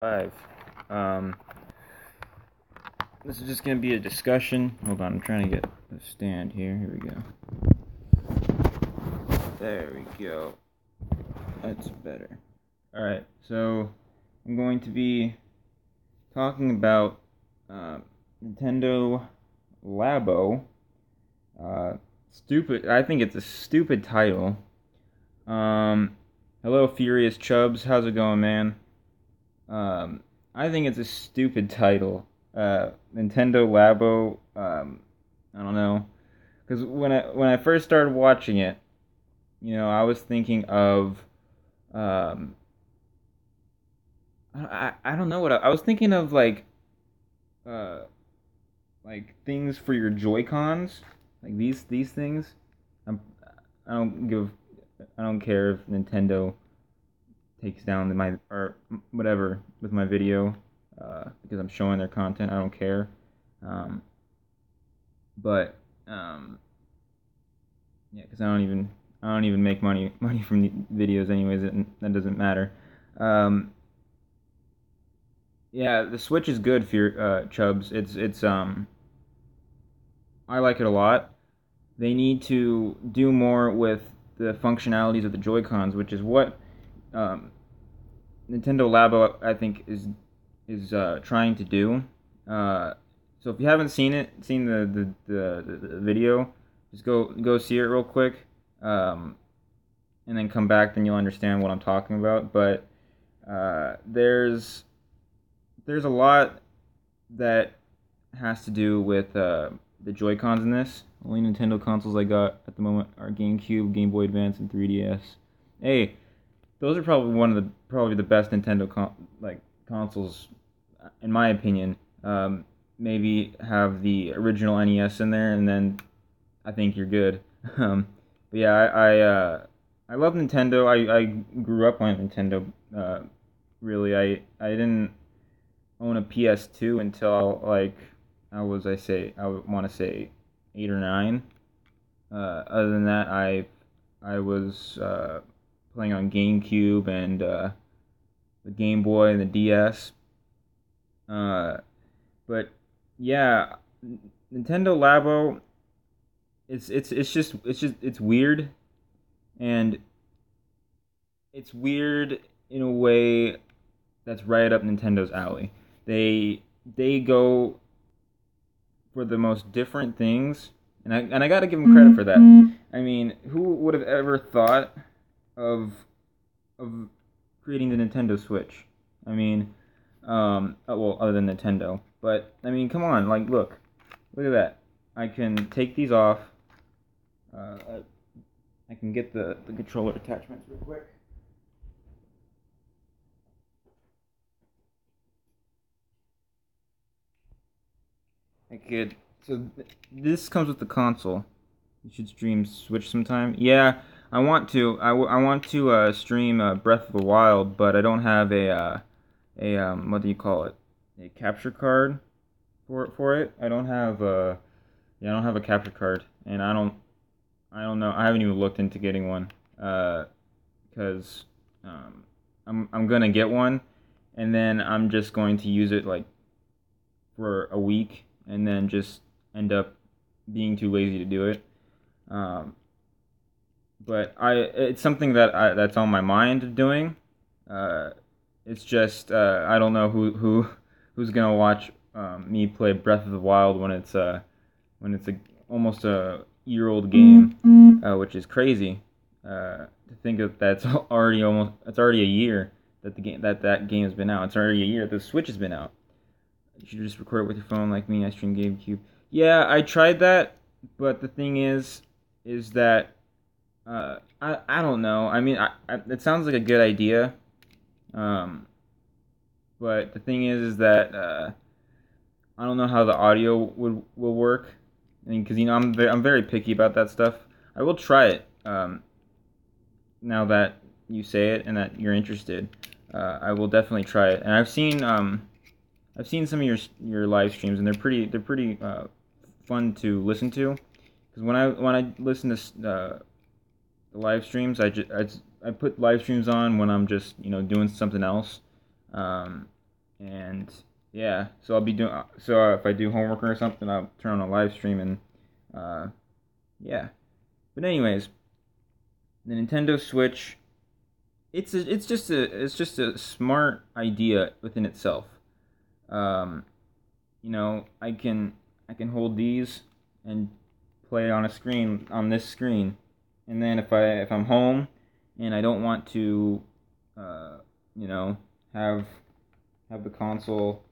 Five. Um, this is just gonna be a discussion. Hold on, I'm trying to get the stand here. Here we go. There we go. That's better. Alright, so I'm going to be talking about Nintendo Labo. Stupid. I think it's a stupid title. Hello, Furious Chubbs. How's it going, man? I think it's a stupid title. Nintendo Labo. I don't know, because when I first started watching it, I was thinking of, um, I don't know what I was thinking of, uh, like things for your Joy Cons, like these things. I'm, I don't give, I don't care if Nintendo takes down my or whatever with my video, because I'm showing their content. I don't care. Um, but yeah, because I don't even make money from the videos anyways. That doesn't matter. Um, yeah, the Switch is good for your Chubs. It's I like it a lot. They need to do more with the functionalities of the Joy Cons, which is what um, Nintendo Labo I think is trying to do. Uh, so if you haven't seen the video, just go see it real quick, um, and then come back. Then you'll understand what I'm talking about. But there's a lot that has to do with the Joy Cons in this. Only Nintendo consoles I got at the moment are GameCube, Game Boy Advance, and 3DS. Hey, those are probably the best Nintendo consoles, in my opinion. Maybe have the original NES in there, and then I think you're good. But yeah, I love Nintendo. I grew up on Nintendo. Really, I didn't own a PS2 until I would want to say 8 or 9. Other than that, I was playing on GameCube and the Game Boy and the DS. Uh, but yeah, Nintendo Labo. It's weird, and it's weird in a way that's right up Nintendo's alley. They go for the most different things, and I got to give them credit for that. I mean, who would have ever thought of of creating the Nintendo Switch? I mean, well, other than Nintendo, but I mean, come on, like, look at that. I can take these off. I can get the controller attachments real quick. I could. So this comes with the console. You should stream Switch sometime. Yeah, I want to. I want to stream Breath of the Wild, but I don't have a what do you call it? A capture card for it. I don't have yeah, I don't have a capture card, and I don't know. I haven't even looked into getting one. Because I'm gonna get one, and then I'm just going to use it like for a week, and then just end up being too lazy to do it. Um, but it's something that's on my mind of doing. Uh, it's just I don't know who's gonna watch me play Breath of the Wild when it's almost a year old game, which is crazy. To think of that's already it's already a year that that game has been out. It's already a year that the Switch has been out. You should just record it with your phone like me. I stream GameCube. Yeah, I tried that, but the thing is that I don't know. I mean, it sounds like a good idea, um, but the thing is that I don't know how the audio will work. I mean, because I'm very picky about that stuff. I will try it now that you say it and that you're interested. I will definitely try it. And I've seen some of your live streams, and they're pretty fun to listen to. Because when I listen to the live streams, I put live streams on when I'm just doing something else. Um, and yeah, so I'll be doing if I do homework or something, I'll turn on a live stream and yeah. But anyways, the Nintendo Switch, it's just a smart idea within itself. Um, I can hold these and play on this screen, and then if I'm home and I don't want to, uh, you know, have the console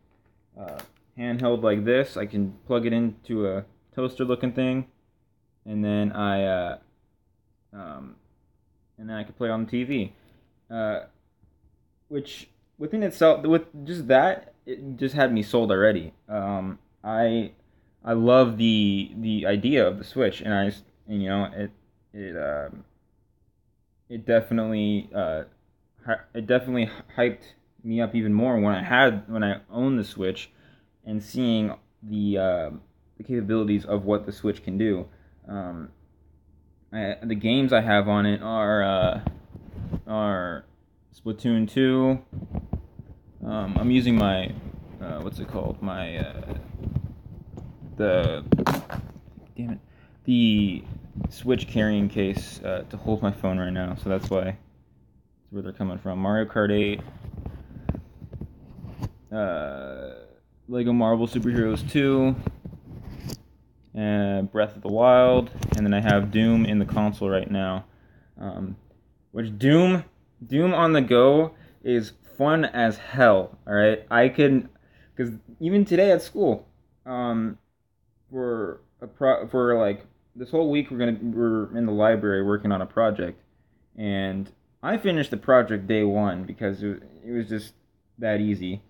uh, handheld like this, I can plug it into a toaster looking thing, and then um, I can play on the TV. Which within itself, with just that, it just had me sold already. I love the idea of the Switch, and it it definitely it definitely hyped me up even more when I owned the Switch, and seeing the capabilities of what the Switch can do. Um, the games I have on it are Splatoon 2. I'm using my what's it called? My the damn it, the Switch carrying case to hold my phone right now. So that's where they're coming from. Mario Kart 8, Lego Marvel Superheroes 2, and Breath of the Wild, and then I have Doom in the console right now. Which Doom on the go is fun as hell. All right, because even today at school, for like this whole week we're in the library working on a project, and I finished the project day one because it was just that easy,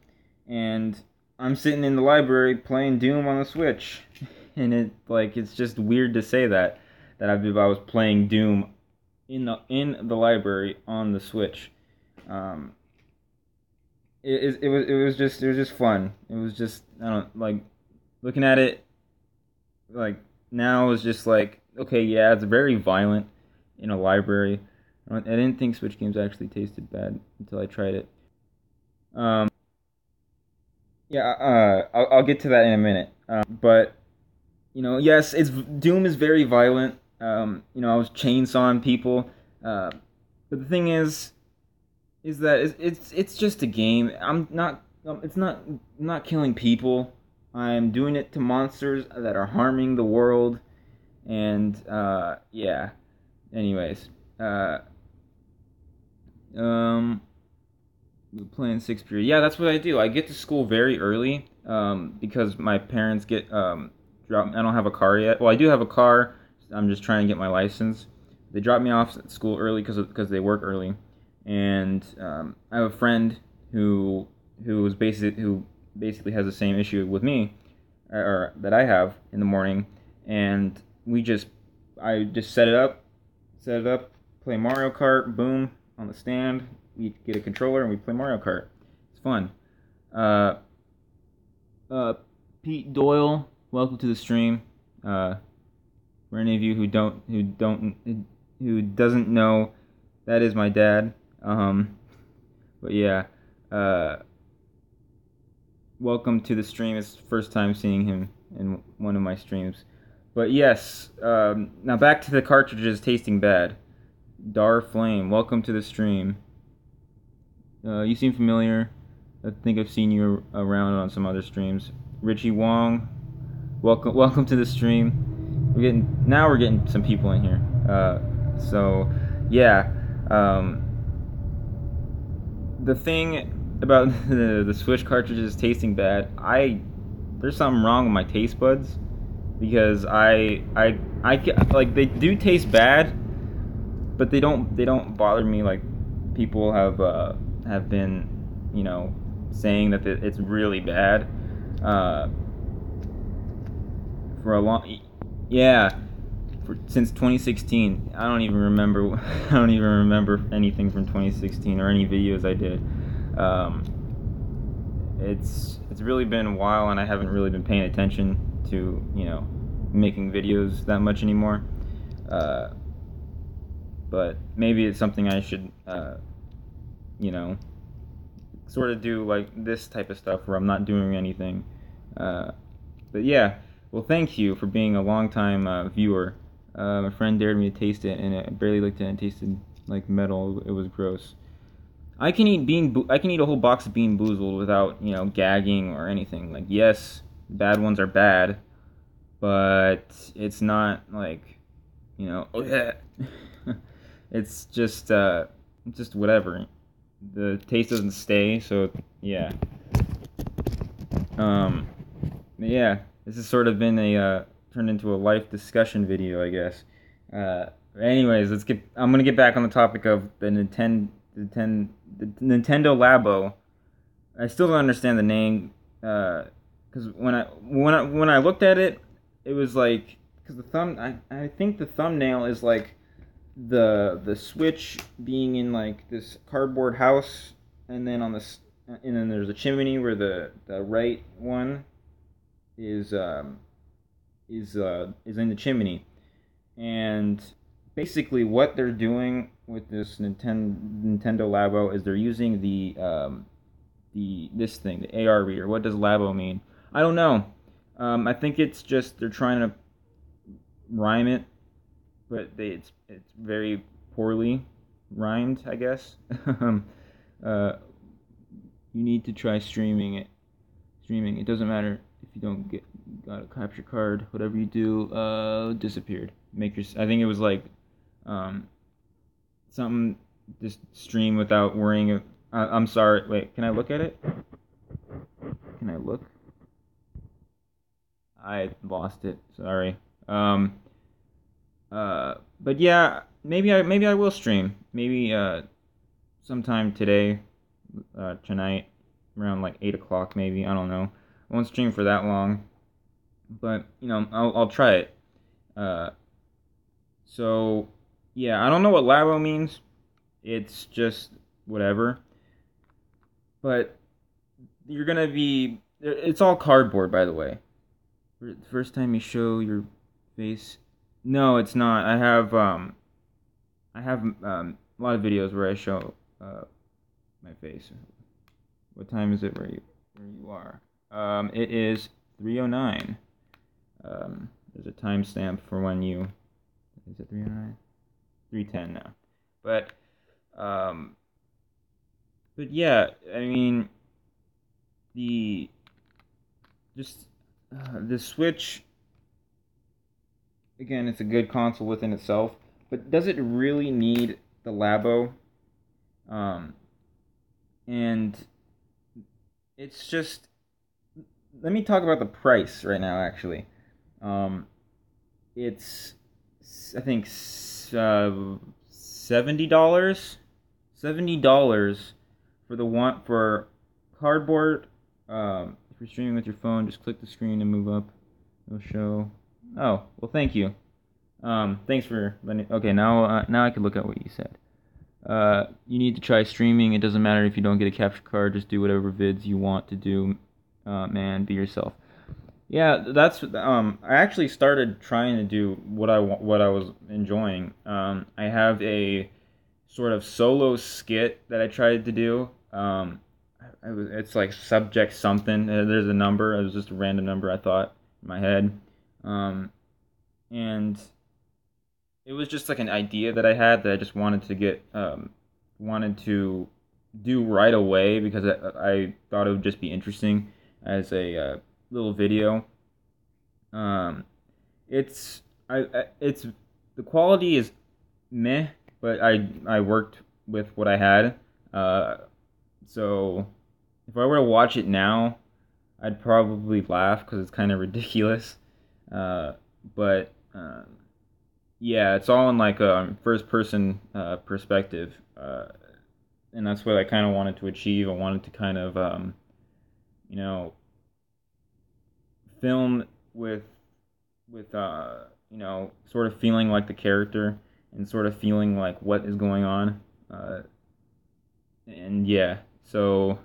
and I'm sitting in the library playing Doom on the Switch, and it's just weird to say that I was playing Doom in the library on the Switch. It was just fun. It was just, I don't like looking at it like now is just like, okay, yeah, it's very violent in a library. I didn't think Switch games actually tasted bad until I tried it. Um, yeah, I'll get to that in a minute. But yes, it's Doom is very violent. I was chainsawing people. But the thing is that it's just a game. I'm not killing people. I'm doing it to monsters that are harming the world, and yeah. Anyways, playing sixth period. Yeah, that's what I do. I get to school very early, because my parents get drop. I don't have a car yet. Well, I do have a car. I'm just trying to get my license. They drop me off at school early because they work early, and I have a friend who basically has the same issue with me, or that I have in the morning, and I just set it up, play Mario Kart, boom, on the stand. We get a controller and we play Mario Kart. It's fun. Pete Doyle, welcome to the stream. For any of you who doesn't know, that is my dad. But yeah, welcome to the stream. It's the first time seeing him in one of my streams. But yes, now back to the cartridges tasting bad. Dar Flame, welcome to the stream. You seem familiar. I think I've seen you around on some other streams. Richie Wong, welcome to the stream. We're getting some people in here. So yeah, the thing about the Switch cartridges tasting bad, there's something wrong with my taste buds, because I like, they do taste bad, but they don't bother me like people have been, saying that it's really bad for a long, yeah, since 2016. I don't even remember anything from 2016 or any videos I did. It's really been a while, and I haven't really been paying attention to making videos that much anymore. But maybe it's something I should sort of do like this type of stuff where I'm not doing anything. But yeah, well, thank you for being a long time viewer. My friend dared me to taste it, and I barely licked it, and it tasted like metal. It was gross. I can eat a whole box of Bean Boozled without, gagging or anything. Like, yes, bad ones are bad, but it's not like, oh yeah. It's just whatever. The taste doesn't stay, so yeah. Um, yeah, this has sort of been turned into a life discussion video, I guess. Anyways, I'm gonna get back on the topic of the Nintendo Labo. I still don't understand the name, because when I looked at it, it was like, because I think the thumbnail is like the Switch being in like this cardboard house, and then there's a chimney where the right one is in the chimney. And basically what they're doing with this Nintendo Labo is they're using this thing, the AR reader. What does Labo mean? I don't know. I think it's just they're trying to rhyme it, but it's very poorly rhymed, I guess. You need to try streaming it. Streaming. It doesn't matter if you don't got a capture card. Whatever you do, disappeared. I think it was like something. Just stream without worrying. I'm sorry. Wait, can I look at it? Can I look? I lost it. Sorry. But yeah, maybe I will stream. Maybe sometime today, tonight, around like 8 o'clock. Maybe, I don't know. I won't stream for that long, but I'll try it. So yeah, I don't know what Labo means. It's just whatever. But you're gonna be. It's all cardboard, by the way. The first time you show your face. No, it's not. I have a lot of videos where I show my face. What time is it where you are? It is 3:09. There's a timestamp for when you. Is it 3:09? 3:10 now. But yeah, I mean the the Switch, again, it's a good console within itself, but does it really need the Labo? And it's just, let me talk about the price right now, actually. It's, I think, $70. $70 for cardboard. If you're streaming with your phone, just click the screen and move up. It'll show. Oh, well, thank you. Thanks for letting. Okay, now I can look at what you said. You need to try streaming. It doesn't matter if you don't get a capture card. Just do whatever vids you want to do. Man, be yourself. Yeah, that's. I actually started trying to do what I was enjoying. I have a sort of solo skit that I tried to do. It's like subject something. There's a number. It was just a random number I thought in my head, and it was just like an idea that I had that I just wanted to do right away because I thought it would just be interesting as a little video. It's the quality is meh, but I worked with what I had. So if I were to watch it now, I'd probably laugh because it's kind of ridiculous. But yeah, it's all in like a first person perspective, and that's what I kind of wanted to achieve. I wanted to kind of film with sort of feeling like the character and sort of feeling like what is going on. And yeah, so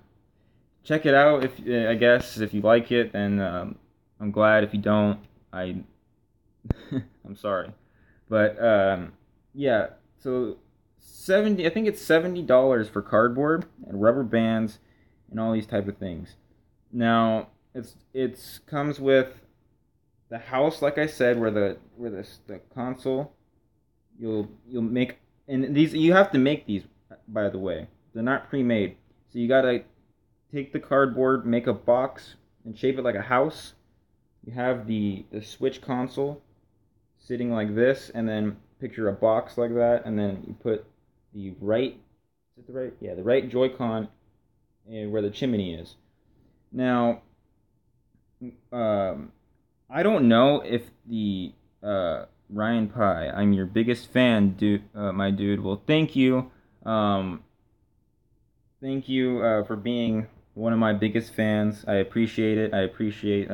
check it out I guess if you like it, and I'm glad. If you don't, I'm sorry. But yeah, so I think it's $70 for cardboard and rubber bands and all these type of things. Now it's comes with the house, like I said, where the console you'll make, and these you have to make these, by the way. They're not pre-made, so you gotta take the cardboard, make a box, and shape it like a house. You have the Switch console sitting like this, and then picture a box like that, and then you put the right, is it the right? Yeah, the right Joy-Con where the chimney is. Now, I don't know if the Ryan Pie, I'm your biggest fan, dude, my dude. Well, thank you. Thank you for being one of my biggest fans. I appreciate it. I appreciate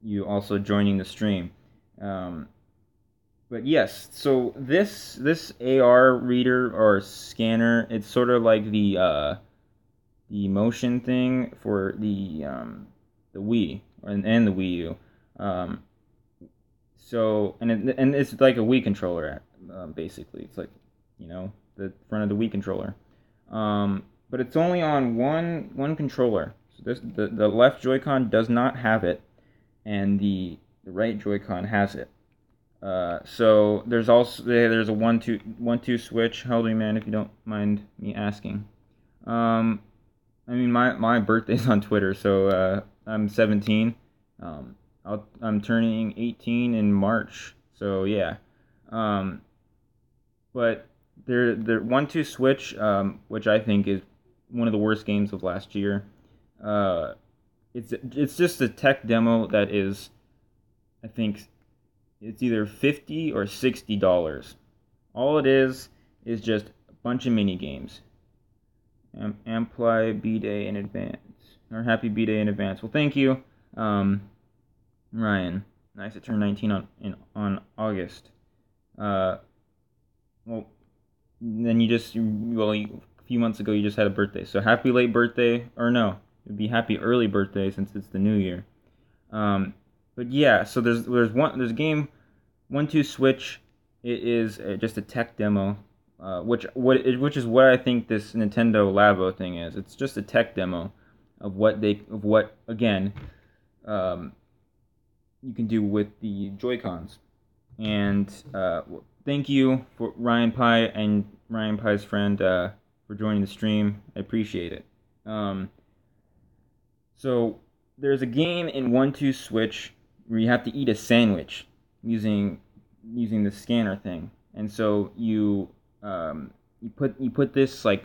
you also joining the stream. But yes, so this AR reader or scanner, it's sort of like the motion thing for the Wii and the Wii U. So and it's like a Wii controller, basically. It's like, the front of the Wii controller. But it's only on one controller. So the left Joy-Con does not have it, and the right Joy-Con has it. So there's a 1-2 switch. Hold me, man, if you don't mind me asking. I mean, my birthday's on Twitter, so I'm 17. I'm turning 18 in March, so yeah. But the 1-2 switch, which I think is one of the worst games of last year. It's just a tech demo that is, I think, it's either $50 or $60. All it is just a bunch of mini games. Amply B-Day in advance, or Happy B-Day in advance. Well, thank you, Ryan. Nice to turn 19 on August. Well, then a few months ago you just had a birthday. So happy late birthday, or no, it'd be happy early birthday since it's the new year. But yeah, so there's a game, 1-2 Switch. It is just a tech demo, which is what I think this Nintendo Labo thing is. It's just a tech demo of what again you can do with the Joy-Cons. And thank you for Ryan Pie and Ryan Pie's friend for joining the stream. I appreciate it. So there's a game in 1-2 Switch where you have to eat a sandwich using the scanner thing, and so you put this, like,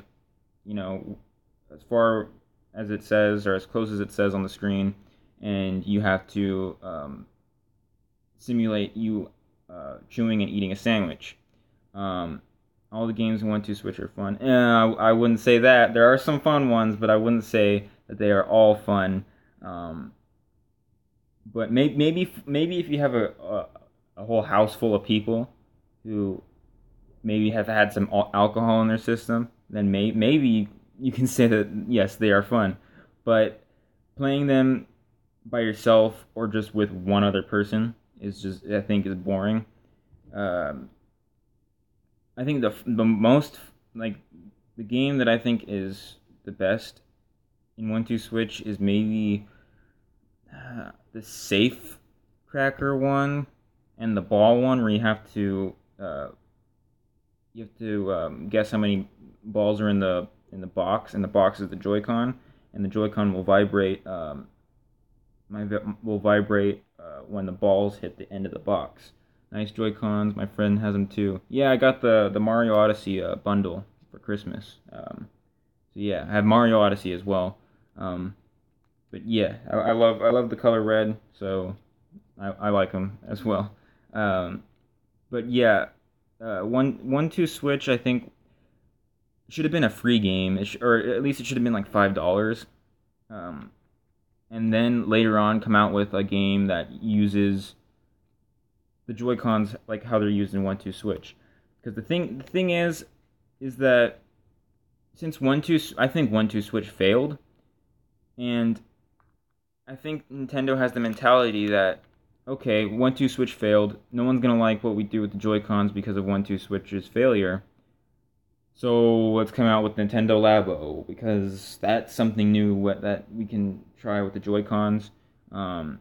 as far as it says, or as close as it says on the screen, and you have to simulate you chewing and eating a sandwich. All the games in 1-2 Switch are fun. I wouldn't say that. There are some fun ones, but I wouldn't say that they are all fun. But maybe if you have a whole house full of people who maybe have had some alcohol in their system, then maybe you can say that yes, they are fun. But playing them by yourself or just with one other person I think is boring. I think the most, like, the game that I think is the best in 1-2 Switch is maybe the safe cracker one and the ball one, where you have to guess how many balls are in the box, and the box is the Joy-Con, and the Joy-Con will vibrate when the balls hit the end of the box. Nice Joy-Cons. My friend has them too. Yeah, I got the Mario Odyssey bundle for Christmas. So yeah, I have Mario Odyssey as well. But yeah, I love the color red, so I like them as well. But yeah, 1-2 Switch, I think, should have been a free game, or at least it should have been like $5. And then later on come out with a game that uses the Joy-Cons like how they're used in 1-2 Switch. Because the thing is that since I think 1-2 Switch failed, and I think Nintendo has the mentality that, okay, 1-2 Switch failed, no one's gonna like what we do with the Joy-Cons because of 1-2 Switch's failure. So let's come out with Nintendo Labo, because that's something new that we can try with the Joy-Cons. Um,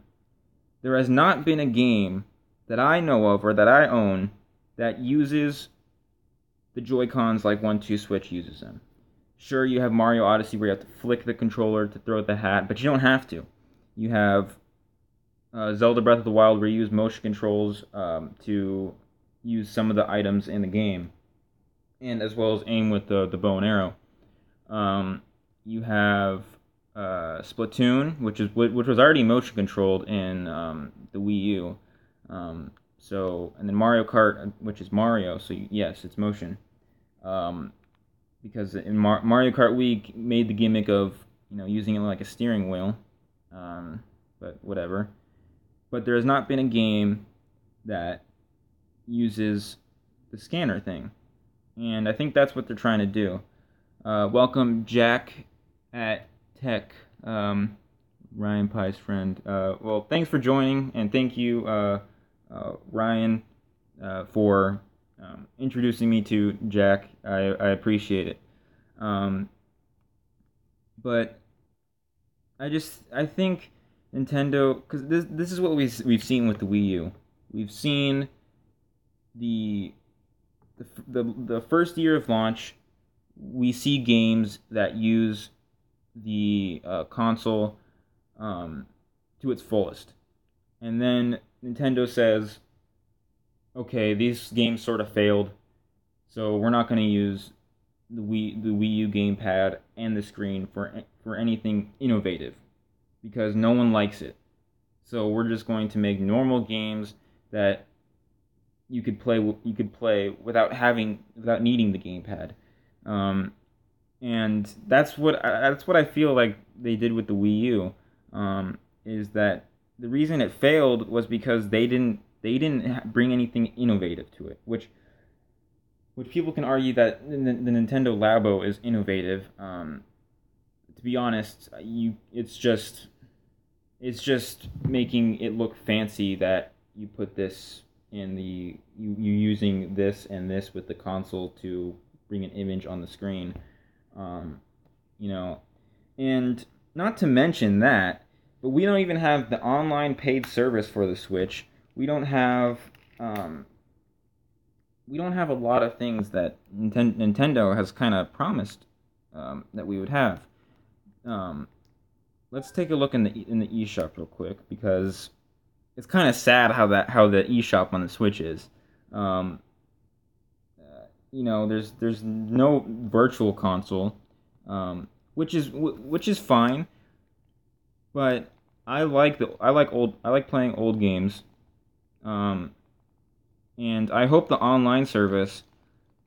there has not been a game that I know of or that I own that uses the Joy-Cons like 1-2 Switch uses them. Sure, you have Mario Odyssey where you have to flick the controller to throw the hat, but you don't have to. You have Zelda Breath of the Wild where you use motion controls to use some of the items in the game, and as well as aim with the bow and arrow. You have Splatoon, which was already motion controlled in the Wii U. And then Mario Kart, which is Mario, so yes, it's motion. Um, because in Mario Kart Wii made the gimmick of using it like a steering wheel, but whatever. But there has not been a game that uses the scanner thing, and I think that's what they're trying to do. Welcome, Jack at Tech, Ryan Pie's friend. Well, thanks for joining, and thank you, Ryan, for introducing me to Jack. I appreciate it. But I think Nintendo, because this is what we've seen with the Wii U. We've seen the first year of launch. We see games that use the console to its fullest, and then Nintendo says, "Okay, these games sort of failed, so we're not going to use the Wii U gamepad and the screen for anything innovative, because no one likes it. So we're just going to make normal games that you could play without needing the gamepad." And that's what I feel like they did with the Wii U. Is that the reason it failed was because they didn't bring anything innovative to it, which people can argue that the Nintendo Labo is innovative. To be honest, it's just making it look fancy that you put this in you using this and this with the console to bring an image on the screen. And not to mention that, but we don't even have the online paid service for the Switch. We don't have a lot of things that Nintendo has kind of promised that we would have. Let's take a look in the eShop real quick, because it's kind of sad how the eShop on the Switch is. There's no virtual console, which is fine, but I like playing old games, and I hope the online service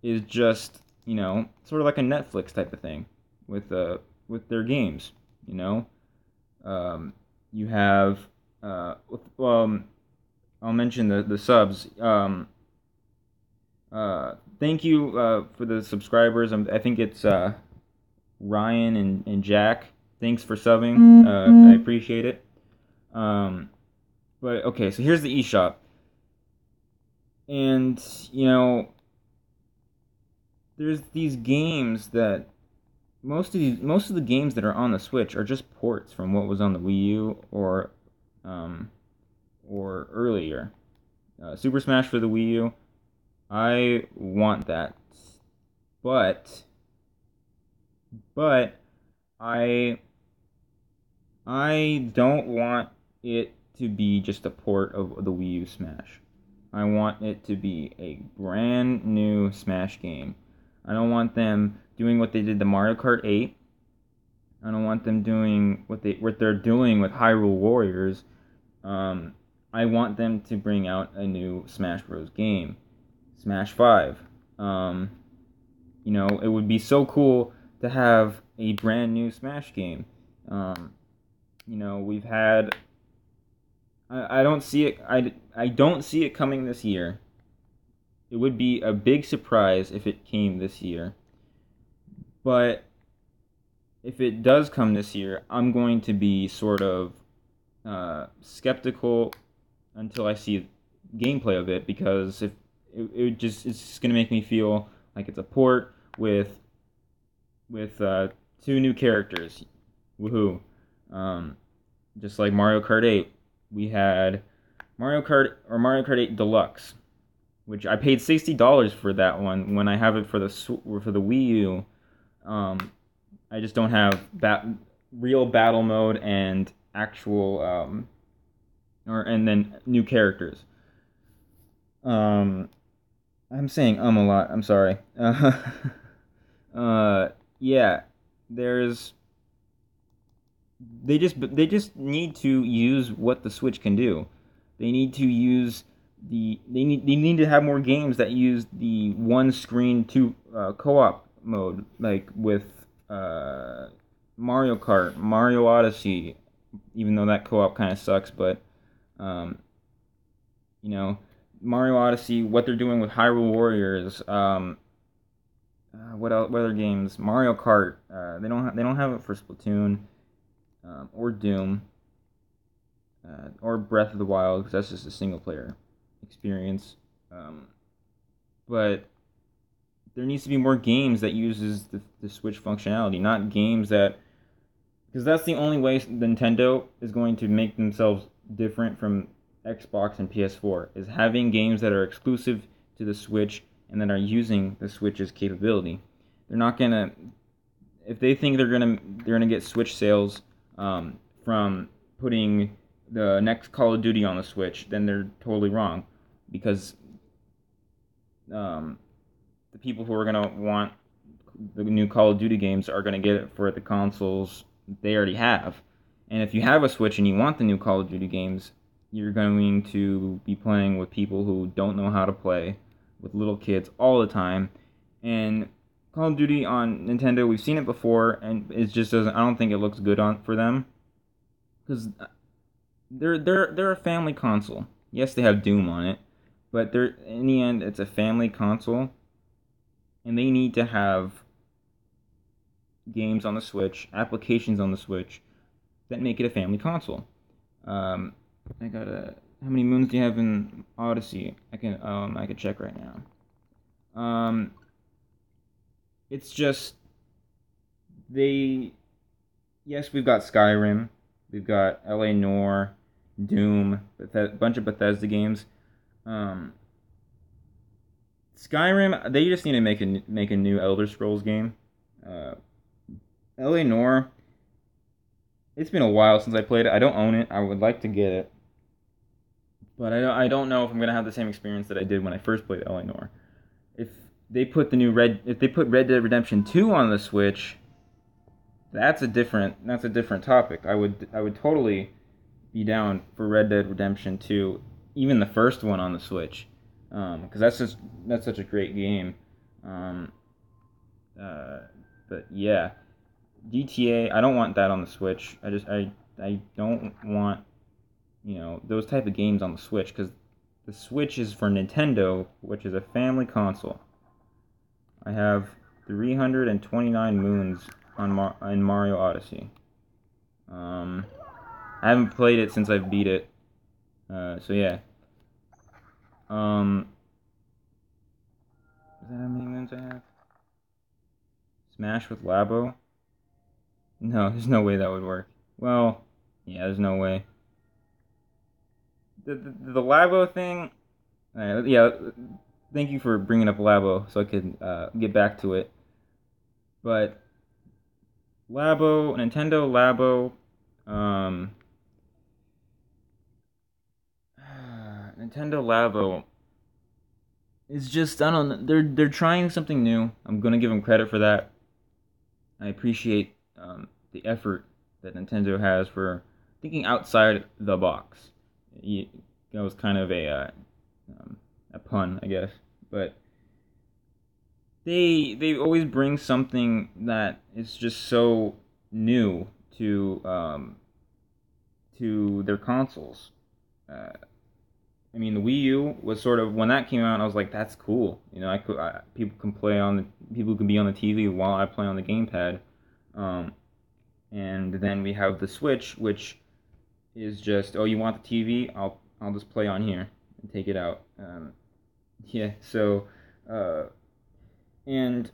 is just sort of like a Netflix type of thing with their games. You have I'll mention the subs. Thank you for the subscribers. I think it's Ryan and Jack. Thanks for subbing. I appreciate it. But okay, so here's the eShop, and there's these games that most of the games that are on the Switch are just ports from what was on the Wii U or earlier. Super Smash for the Wii U, I want that, but I don't want it to be just a port of the Wii U Smash. I want it to be a brand new Smash game. I don't want them doing what they did to Mario Kart 8. I don't want them doing what they're doing with Hyrule Warriors. I want them to bring out a new Smash Bros. Game, Smash 5. It would be so cool to have a brand new Smash game. We've had. I don't see it. I don't see it coming this year. It would be a big surprise if it came this year. But if it does come this year, I'm going to be sort of skeptical until I see gameplay of it, because if it's just going to make me feel like it's a port, with two new characters. Woohoo! Um, just like Mario Kart 8, we had Mario Kart 8 Deluxe, which I paid $60 for that one when I have it for the Wii U. I just don't have real battle mode and actual and then new characters. Um, I'm saying a lot. I'm sorry. Yeah, there's they just need to use what the Switch can do. They need to use they need to have more games that use the one screen to co-op mode, like with Mario Kart, Mario Odyssey. Even though that co-op kind of sucks, but um, you know, Mario Odyssey, what they're doing with Hyrule Warriors, what other games? Mario Kart. They don't have it for Splatoon, or Doom, or Breath of the Wild, because that's just a single player experience. Um, but there needs to be more games that uses the Switch functionality, not games that, because that's the only way Nintendo is going to make themselves different from Xbox and PS4, is having games that are exclusive to the Switch and that are using the Switch's capability. They're not gonna, if they think they're gonna get Switch sales from putting the next Call of Duty on the Switch, then they're totally wrong, because the people who are gonna want the new Call of Duty games are gonna get it for the consoles they already have. And if you have a Switch and you want the new Call of Duty games, you're going to be playing with people who don't know how to play, with little kids all the time. And Call of Duty on Nintendo, we've seen it before, and it just doesn't. I don't think it looks good on for them, because they're a family console. Yes, they have Doom on it, but they're, in the end, it's a family console, and they need to have games on the Switch, applications on the Switch that make it a family console. I gotta. How many moons do you have in Odyssey? I can check right now. It's just they. Yes, we've got Skyrim, we've got L.A. Noire, Doom, a bunch of Bethesda games. Skyrim, they just need to make a new Elder Scrolls game. L.A. Noire, it's been a while since I played it. I don't own it. I would like to get it, but I don't know if I'm gonna have the same experience that I did when I first played L.A. Noire. If they put Red Dead Redemption 2 on the Switch, that's a different topic. I would totally be down for Red Dead Redemption 2, even the first one on the Switch, because that's such a great game. Um, but yeah, GTA. I don't want that on the Switch. I don't want those type of games on the Switch, because the Switch is for Nintendo, which is a family console. I have 329 moons in Mario Odyssey. I haven't played it since I've beat it. So yeah. Is that how many moons I have? Smash with Labo? No, there's no way that would work. Well, yeah, there's no way. The Labo thing. Yeah, thank you for bringing up Labo so I could get back to it. But Nintendo Labo, Nintendo Labo is just, I don't know. They're trying something new. I'm gonna give them credit for that. I appreciate the effort that Nintendo has for thinking outside the box. That was kind of a pun, I guess, but they always bring something that is just so new to their consoles. I mean, the Wii U was sort of, when that came out, I was like, that's cool. People can be on the TV while I play on the gamepad. And then we have the Switch, which is just, oh, you want the TV? I'll just play on here and take it out. Yeah. So, and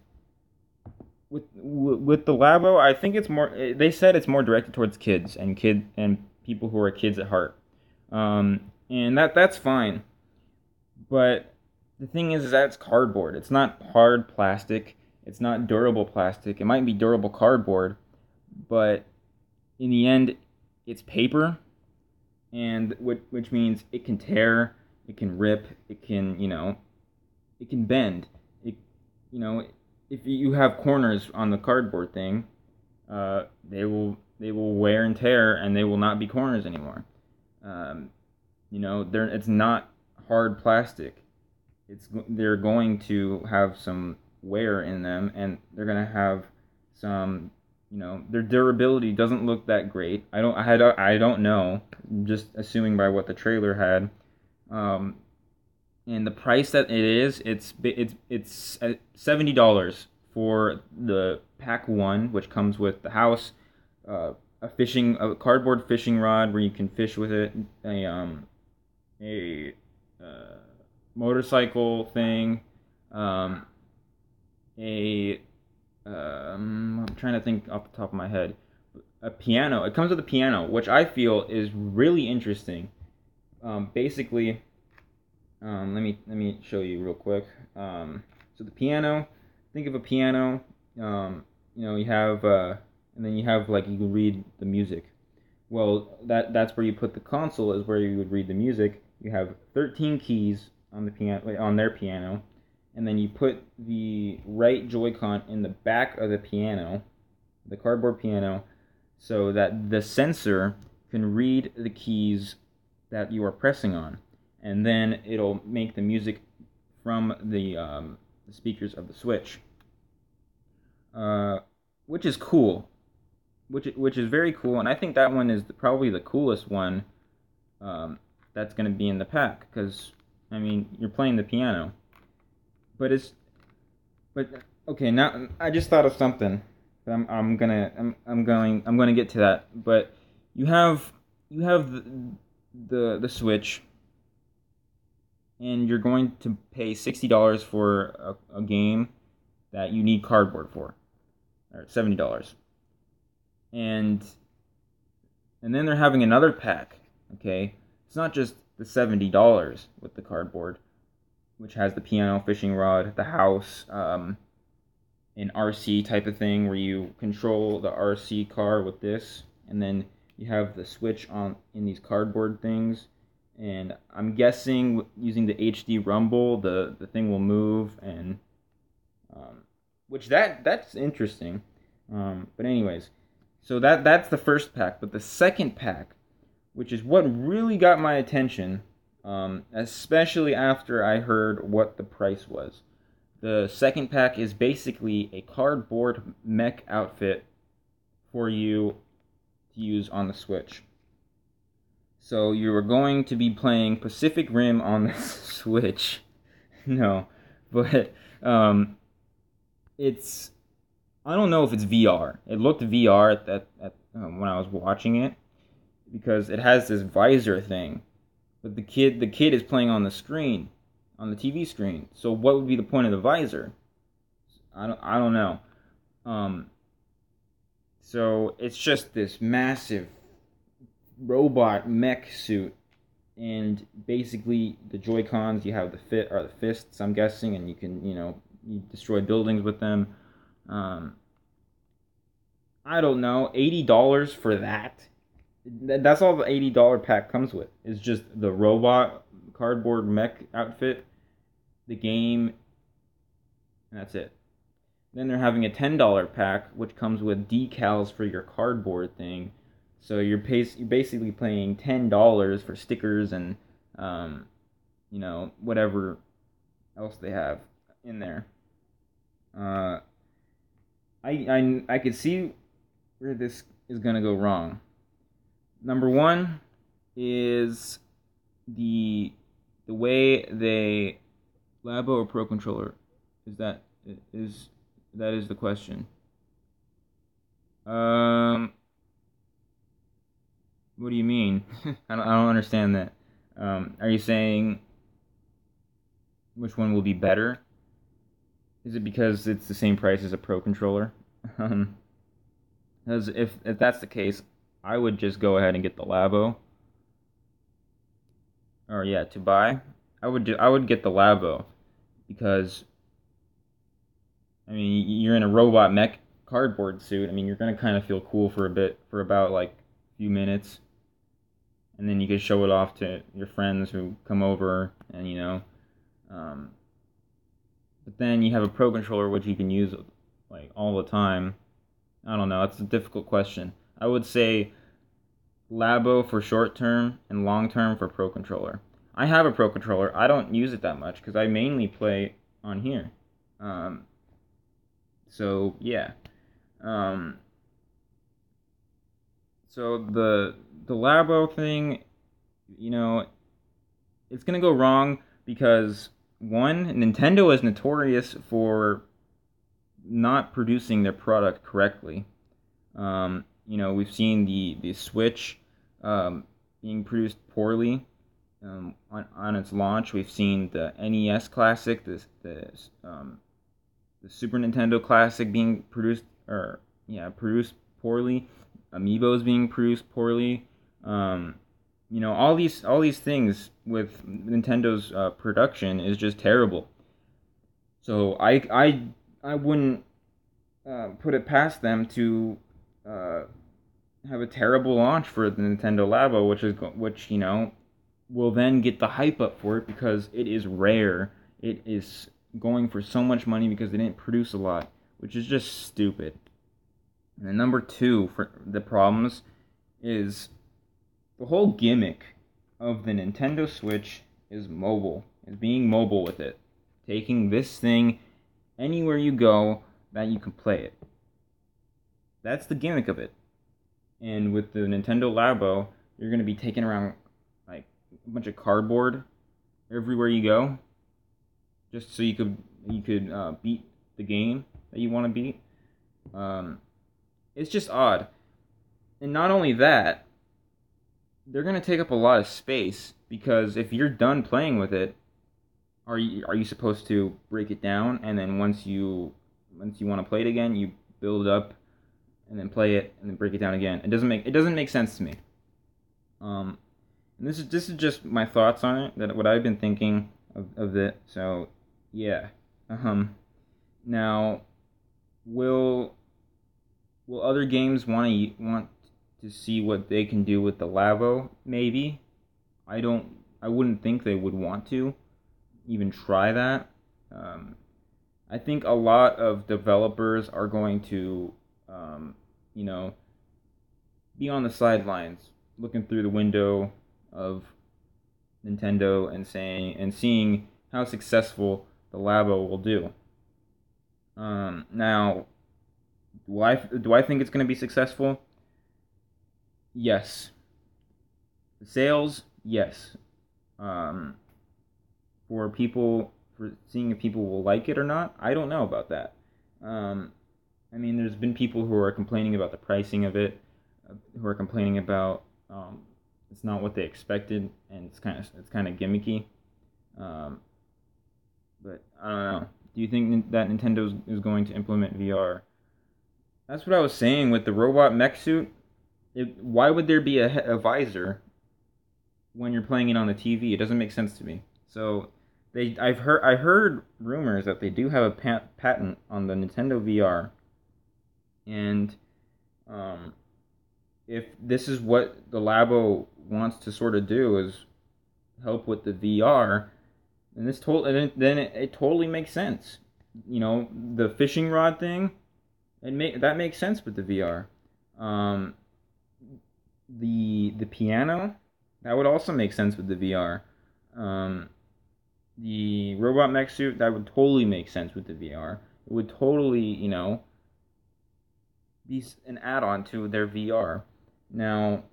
with the Labo, I think it's more. They said it's more directed towards kids and people who are kids at heart, and that's fine. But the thing is that it's cardboard. It's not hard plastic. It's not durable plastic. It might be durable cardboard, but in the end, it's paper, and which means it can tear, it can rip, it can it can bend. It you know if you have corners on the cardboard thing, they will wear and tear, and they will not be corners anymore. Um, it's not hard plastic. They're going to have some wear in them, and they're going to have some. Their durability doesn't look that great. I don't know. I'm just assuming by what the trailer had. Um, and the price that it is, it's $70 for the pack one, which comes with the house, a cardboard fishing rod where you can fish with it, a motorcycle thing, um, a I'm trying to think off the top of my head, a piano. It comes with a piano, which I feel is really interesting. Basically, let me show you real quick. So the piano, think of a piano. You have and then you have like you can read the music. Well, that's where you put the console is where you would read the music. You have 13 keys on the piano on their piano, and then you put the right Joy-Con in the back of the piano, the cardboard piano, so that the sensor can read the keys that you are pressing on, and then it'll make the music from the speakers of the Switch, which is cool, which is very cool, and I think that one is probably the coolest one that's going to be in the pack, because I mean you're playing the piano, but but okay, now I just thought of something. I'm gonna get to that, but you have the Switch, and you're going to pay $60 for a game that you need cardboard for, or $70, and then they're having another pack. Okay, it's not just the $70 with the cardboard, which has the piano, fishing rod, the house, an RC type of thing where you control the RC car with this, and then you have the Switch on in these cardboard things. And I'm guessing using the HD rumble, the thing will move, and which that's interesting. But anyways, so that's the first pack. But the second pack, which is what really got my attention, especially after I heard what the price was. The second pack is basically a cardboard mech outfit for you to use on the Switch. So you are going to be playing Pacific Rim on the Switch. No, but it's I don't know if it's VR. It looked VR when I was watching it, because it has this visor thing, but the kid is playing on the screen, on the TV screen. So what would be the point of the visor? I don't know. So it's just this massive robot mech suit, and basically the Joy-Cons you have the fists, I'm guessing, and you can you destroy buildings with them. I don't know, $80 for that. That's all the $80 pack comes with. Is just the robot cardboard mech outfit, the game, and that's it. Then they're having a $10 pack, which comes with decals for your cardboard thing. So you're basically paying $10 for stickers and whatever else they have in there. I could see where this is gonna go wrong. Number one is the way they Labo or Pro Controller is that is the question. What do you mean? I don't understand that. Are you saying which one will be better? Is it because it's the same price as a Pro Controller? Um, because if that's the case, I would just go ahead and get the Labo. Or yeah, to buy, I would get the Labo because I mean you're in a robot mech cardboard suit. I mean you're gonna kind of feel cool for a bit, for about like a few minutes, and then you can show it off to your friends who come over, and um, but then you have a pro controller which you can use like all the time. I don't know. That's a difficult question. I would say Labo for short term and long term for pro controller. I have a pro controller. I don't use it that much because I mainly play on here. Um, so yeah. Um, so the Labo thing, you know, it's gonna go wrong because one, Nintendo is notorious for not producing their product correctly. We've seen the Switch being produced poorly on its launch. We've seen the NES Classic, the Super Nintendo Classic being produced poorly. Amiibos being produced poorly. All these things with Nintendo's production is just terrible. So I wouldn't put it past them to uh, have a terrible launch for the Nintendo Labo, which will then get the hype up for it because it is rare. It is going for so much money because they didn't produce a lot, which is just stupid. And then number two for the problems is the whole gimmick of the Nintendo Switch is being mobile with it, taking this thing anywhere you go that you can play it. That's the gimmick of it. And with the Nintendo Labo, you're going to be taking around like a bunch of cardboard everywhere you go, just so you could beat the game that you want to beat. It's just odd. And not only that, they're going to take up a lot of space because if you're done playing with it, are you supposed to break it down and then once you want to play it again, you build it up and then play it and then break it down again? It doesn't make sense to me. And this is just my thoughts on it, that what I've been thinking of it. So yeah. Now, will other games want to see what they can do with the Labo? Maybe. I wouldn't think they would want to even try that. I think a lot of developers are going to, you know, be on the sidelines, looking through the window of Nintendo and seeing how successful the Labo will do. Now, do I think it's going to be successful? Yes. The sales, yes. Um, for seeing if people will like it or not, I don't know about that. Um, I mean, there's been people who are complaining about the pricing of it, who are complaining about it's not what they expected, and it's kind of gimmicky. Um, but I don't know. Do you think that Nintendo is going to implement VR? That's what I was saying with the robot mech suit. Why would there be a visor when you're playing it on the TV? It doesn't make sense to me. So I heard rumors that they do have a patent on the Nintendo VR, and um, if this is what the Labo wants to sort of do, is help with the VR, then it totally makes sense. The fishing rod thing, that makes sense with the VR. Um, the piano, that would also make sense with the VR. Um, the robot mech suit, that would totally make sense with the VR. It would totally, be an add-on to their VR. Now,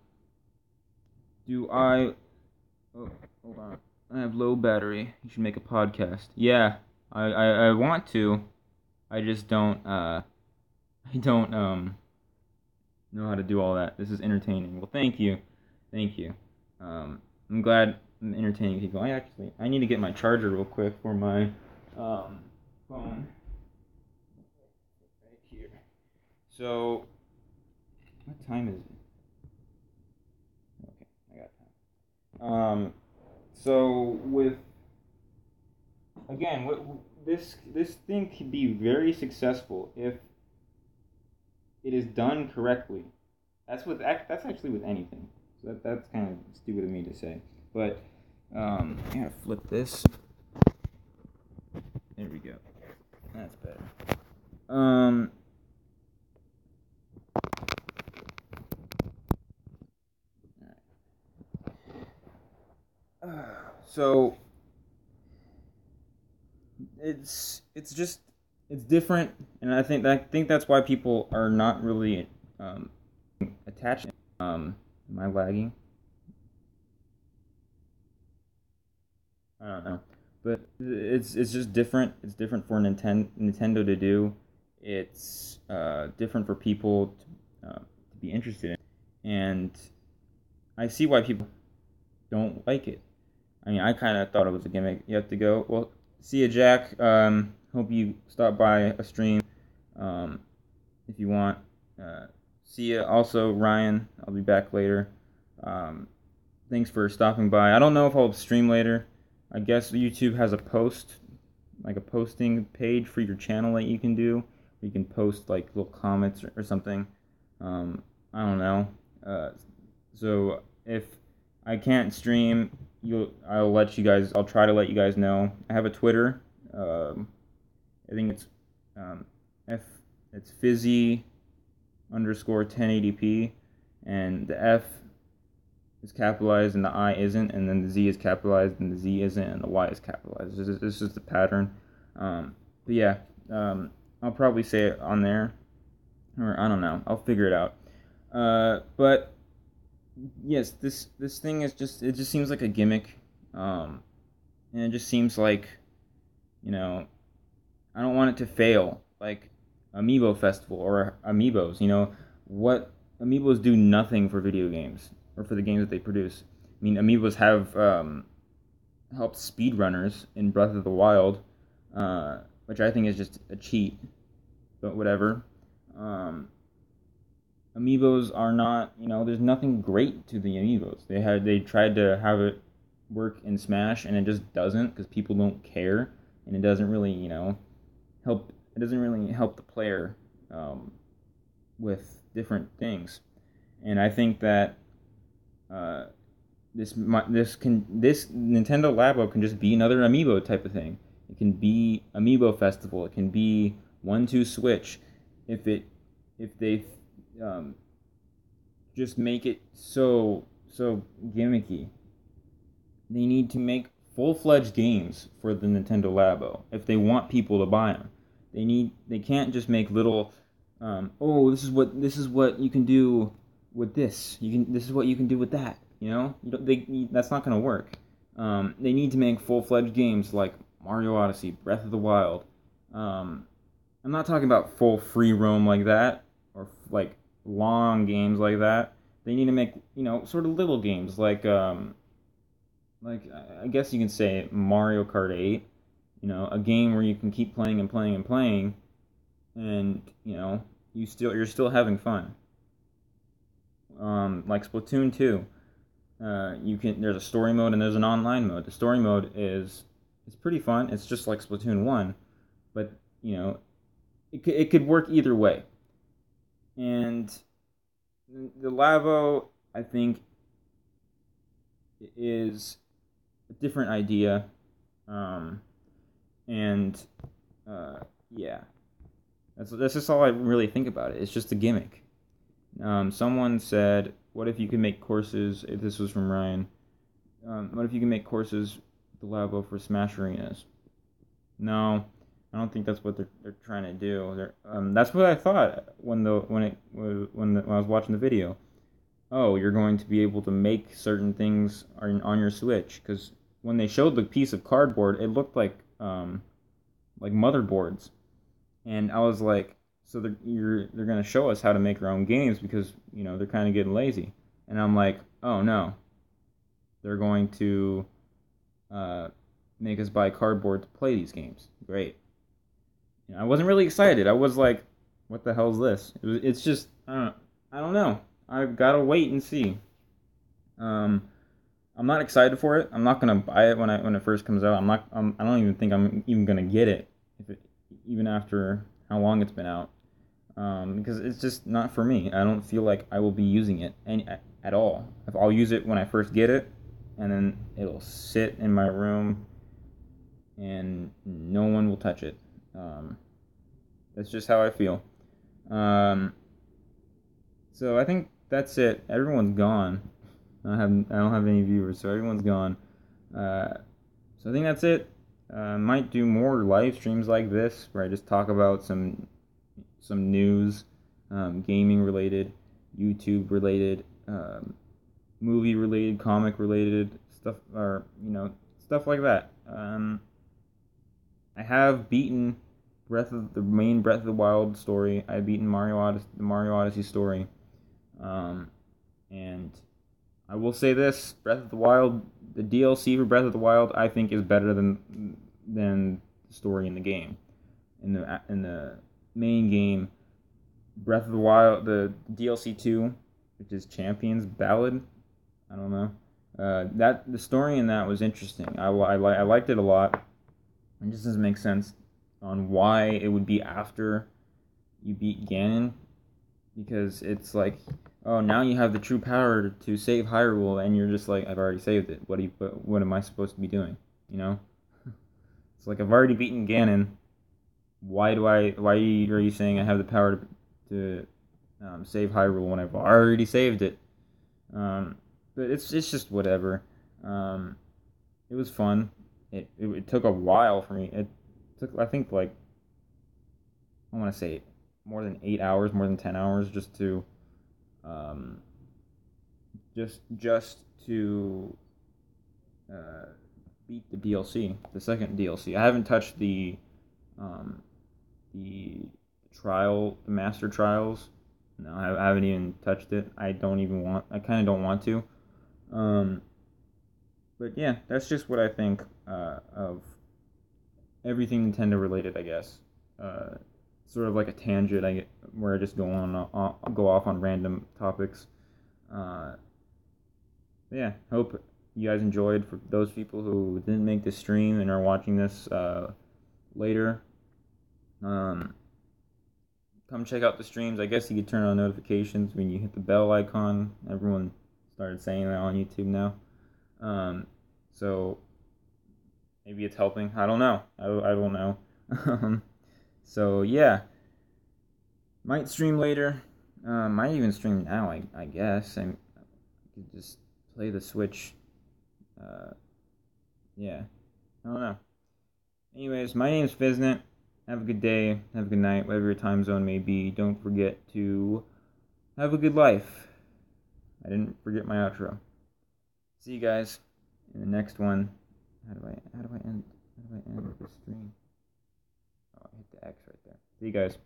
do I? Oh, hold on. I have low battery. You should make a podcast. Yeah, I want to. I just don't. I don't know how to do all that. This is entertaining. Well, thank you. I'm glad I'm entertaining people. I need to get my charger real quick for my phone. Right here. So, what time is it? Okay, I got time. So with again, this thing can be very successful if it is done correctly. That's actually with anything. So that's kind of stupid of me to say, but I gotta flip this. There we go. That's better. Um. So it's different, and I think that's why people are not really attached. Am I lagging? I don't know, but it's just different. It's different for Nintendo to do. It's different for people to be interested in, and I see why people don't like it. I mean, I kind of thought it was a gimmick. You have to go. Well, see ya, Jack. Hope you stop by a stream if you want. Uh, See ya. Also, Ryan, I'll be back later. Um, Thanks for stopping by. I don't know if I'll stream later. I guess YouTube has a post, like a posting page for your channel that you can do. You can post like little comments or something. I don't know. Uh, so if I can't stream, I'll try to let you guys know. I have a Twitter. I think it's um, F. It's Fizzy _, 1080p, and the F is capitalized and the I isn't, and then the Z is capitalized and the Z isn't, and the Y is capitalized. This is the pattern. But yeah, I'll probably say it on there, or I don't know. I'll figure it out. But yes, this thing is it just seems like a gimmick, and it just seems like, you know, I don't want it to fail, like Amiibo Festival or Amiibos. What Amiibos do nothing for video games or for the games that they produce. I mean, Amiibos have helped speedrunners in Breath of the Wild, which I think is just a cheat, but whatever. Amiibos are not, there's nothing great to the Amiibos. They tried to have it work in Smash, and it just doesn't, because people don't care, and it doesn't really, help. It doesn't really help the player with different things, and I think that this Nintendo Labo can just be another Amiibo type of thing. It can be Amiibo Festival. It can be 1-2 Switch. If they just make it so gimmicky. They need to make full-fledged games for the Nintendo Labo if they want people to buy them. They can't just make little this is what you can do with this. This is what you can do with that. That's not going to work. They need to make full-fledged games like Mario Odyssey, Breath of the Wild. I'm not talking about full free roam like that, or like long games like that. They need to make, sort of little games like I guess you can say Mario Kart 8, a game where you can keep playing and playing and playing, and you're still having fun. Like Splatoon 2, there's a story mode and there's an online mode. The story mode is pretty fun. It's just like Splatoon 1, but it could work either way. And the Labo, I think, is a different idea, and yeah, that's just all I really think about it. It's just a gimmick. Someone said, "What if you could make courses?" If this was from Ryan, what if you can make courses with the Labo for Smash arenas? No, I don't think that's what they're trying to do. That's what I thought when I was watching the video. Oh, you're going to be able to make certain things on your Switch, because when they showed the piece of cardboard, it looked like motherboards, and I was like, so they're gonna show us how to make our own games, because they're kind of getting lazy, and I'm like, oh no, they're going to make us buy cardboard to play these games. Great. I wasn't really excited. I was like, what the hell's this? It's just I don't know. I've got to wait and see. Um, I'm not excited for it. I'm not gonna buy it when it first comes out. I don't even think I'm even gonna get it, if it even after how long it's been out. Because it's just not for me. I don't feel like I will be using it at all. If I'll use it when I first get it, and then it'll sit in my room, and no one will touch it. Um, that's just how I feel. Um, so I think that's it. Everyone's gone. I don't have any viewers, so everyone's gone. Uh, so I think that's it. Might do more live streams like this where I just talk about some news, gaming related, YouTube related, movie related, comic related stuff, or stuff like that. I have beaten the main Breath of the Wild story. I've beaten the Mario Odyssey story, and I will say this: Breath of the Wild, the DLC for Breath of the Wild, I think is better than the story in the game. In the main game, Breath of the Wild, the DLC 2, which is Champions Ballad. I don't know. That the story in that was interesting. I liked it a lot. It just doesn't make sense on why it would be after you beat Ganon, because it's like, oh, now you have the true power to save Hyrule, and you're just like, I've already saved it. What am I supposed to be doing? You know? It's like, I've already beaten Ganon. Why are you saying I have the power to save Hyrule when I've already saved it? But it's just whatever. It was fun. It took a while for me. It took, I think, like, I want to say more than 8 hours, more than 10 hours, just to um, just to uh, beat the DLC, the second DLC. I haven't touched um, the the master trials. No, I haven't even touched it. I kind of don't want to. Um, but yeah, that's just what I think of everything Nintendo related, I guess. Uh, Sort of like a tangent where I just go off on random topics. Uh, yeah, hope you guys enjoyed. For those people who didn't make the stream and are watching this later, um, come check out the streams. I guess you could turn on notifications when you hit the bell icon. Everyone started saying that on YouTube now. So maybe it's helping. I don't know. I don't know. So yeah, might stream later. Might even stream now. I guess I could just play the Switch. Uh, yeah, I don't know. Anyways, my name's Fiznet. Have a good day. Have a good night. Whatever your time zone may be. Don't forget to have a good life. I didn't forget my outro. See you guys in the next one. How do I end the stream? Oh, I hit the X right there. See you guys.